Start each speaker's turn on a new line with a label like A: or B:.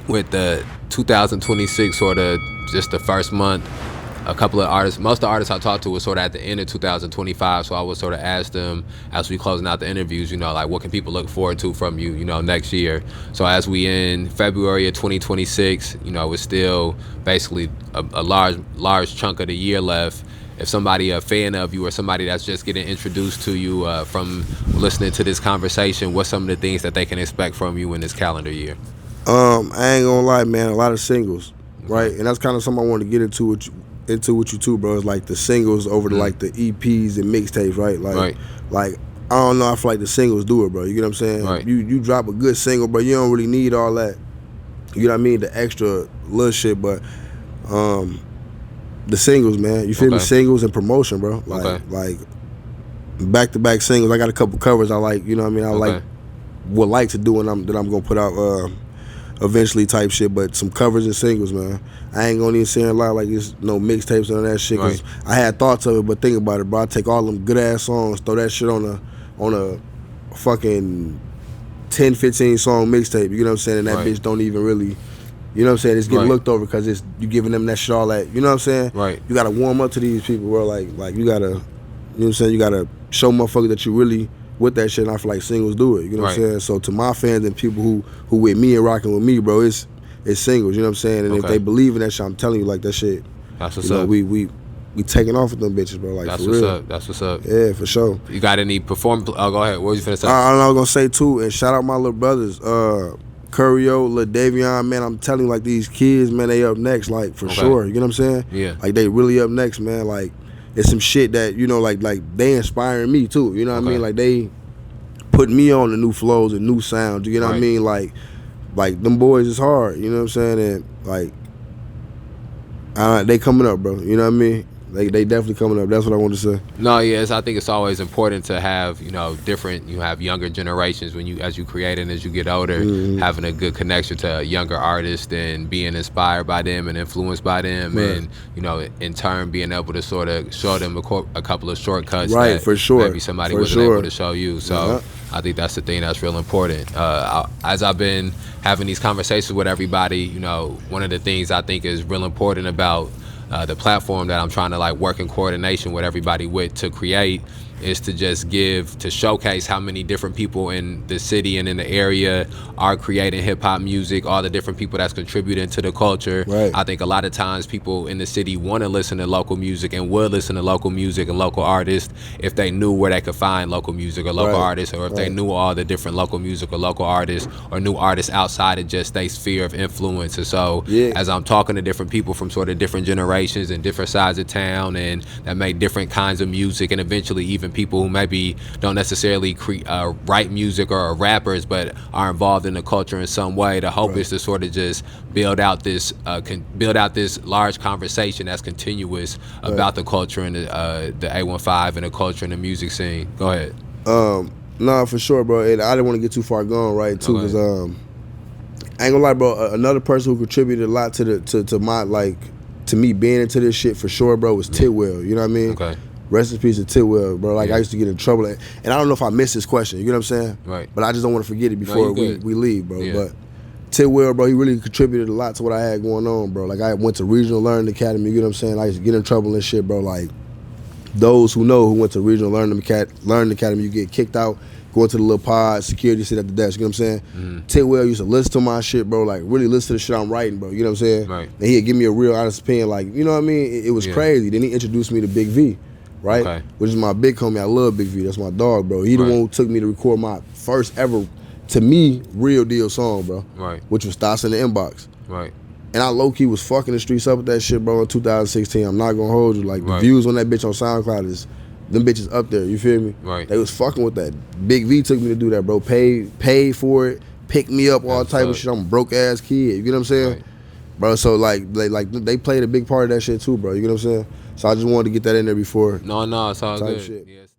A: with the 2026 sort of just the first month, a couple of artists, most of the artists I talked to was sort of at the end of 2025. So I would sort of ask them as we closing out the interviews, like what can people look forward to from you, next year. So as we in February of 2026, it's still basically a large chunk of the year left. If somebody a fan of you or somebody that's just getting introduced to you from listening to this conversation, what's some of the things that they can expect from you in this calendar year?
B: I ain't gonna lie, man. A lot of singles, right? And that's kind of something I want to get into with you too, bro. It's like the singles over like the EPs and mixtapes, right? Like I don't know. I feel like the singles do it, bro. You get what I'm saying?
A: Right.
B: You drop a good single, bro. You don't really need all that. You know what I mean? The extra little shit, but the singles, man. You feel me? Singles and promotion, bro. Like back-to-back singles. I got a couple covers I like. You know what I mean? I would like to do, and that I'm gonna put out eventually type shit. But some covers and singles, man. I ain't gonna even say a lot like this, no mixtapes and all that shit. Cause I had thoughts of it, but think about it, bro. I take all them good ass songs, throw that shit on a fucking 10, 15 song mixtape. You know what I'm saying? And that bitch don't even really. You know what I'm saying? It's getting looked over because you giving them that shit all that. You know what I'm saying?
A: Right.
B: You gotta warm up to these people, bro. Like you gotta, you know what I'm saying? You gotta show motherfuckers that you really with that shit. And I feel like singles do it. You know what I'm saying? So to my fans and people who with me and rocking with me, bro, it's singles. You know what I'm saying? And if they believe in that shit, I'm telling you, like that shit.
A: That's what's up.
B: We taking off with them bitches, bro. Like
A: that's
B: for
A: what's
B: real.
A: up. That's what's up.
B: Yeah, for sure.
A: You got any perform? Oh, go ahead. What was you finna say?
B: I was gonna say too, and shout out my little brothers. Curio, Lil Davion, man, I'm telling you, like these kids, man, they up next, like for sure. You know what I'm saying?
A: Yeah.
B: Like they really up next, man. Like it's some shit that like they inspiring me too. You know what I mean? Like they putting me on the new flows and new sounds. You know what I mean? Like them boys is hard. You know what I'm saying? And like they coming up, bro. You know what I mean? They definitely coming up. That's what I want to say.
A: No, yes, I think it's always important to have different. You have younger generations as you create and as you get older, having a good connection to younger artists and being inspired by them and influenced by them, and in turn being able to sort of show them a couple of shortcuts.
B: Right,
A: that
B: for sure.
A: Maybe somebody wasn't able to show you. So I think that's the thing that's real important. As I've been having these conversations with everybody, one of the things I think is real important about the platform that I'm trying to work in coordination with everybody with to create is to just to showcase how many different people in the city and in the area are creating hip-hop music, all the different people that's contributing to the culture. I think a lot of times people in the city want to listen to local music and would listen to local music and local artists if they knew where they could find local music or local artists, or if they knew all the different local music or local artists or new artists outside of just their sphere of influence. And so as I'm talking to different people from sort of different generations and different sides of town and that make different kinds of music, and eventually even people who maybe don't necessarily write music or are rappers but are involved in the culture in some way, the hope is to sort of just build out this large conversation that's continuous about the culture and the A15 and the culture and the music scene. Go ahead.
B: No, for sure, bro. And I didn't want to get too far gone, right, too, because I ain't gonna lie, bro. Another person who contributed a lot to my to me being into this shit for sure, bro, was Tidwell. You know what I mean?
A: Okay.
B: Rest in peace to Tidwell, bro. I used to get in trouble, and I don't know if I missed this question. You know what I'm saying?
A: Right.
B: But I just don't want to forget it before we leave, bro. Yeah. But Tidwell, bro, he really contributed a lot to what I had going on, bro. I went to Regional Learning Academy. You know what I'm saying? I used to get in trouble and shit, bro. Those who know who went to Regional Learning Academy, you get kicked out, going to the little pod, security sit at the desk. You know what I'm saying? Tidwell used to listen to my shit, bro. Really listen to the shit I'm writing, bro. You know what I'm saying?
A: Right.
B: And he'd give me a real honest opinion, you know what I mean? It was crazy. Then he introduced me to Big V. Right? Which is my big homie. I love Big V. That's my dog, bro. He the one who took me to record my first ever, to me, real deal song, bro.
A: Right.
B: Which was Thoughts in the Inbox.
A: Right.
B: And I low-key was fucking the streets up with that shit, bro, in 2016. I'm not gonna hold you. The views on that bitch on SoundCloud is, them bitches up there, you feel me?
A: Right.
B: They was fucking with that. Big V took me to do that, bro. Paid for it, picked me up, all type of shit. I'm a broke-ass kid, you know what I'm saying?
A: Right.
B: Bro, so they played a big part of that shit too, bro. You know what I'm saying? So I just wanted to get that in there before.
A: No, it's all good.
B: Shit.
A: Yes.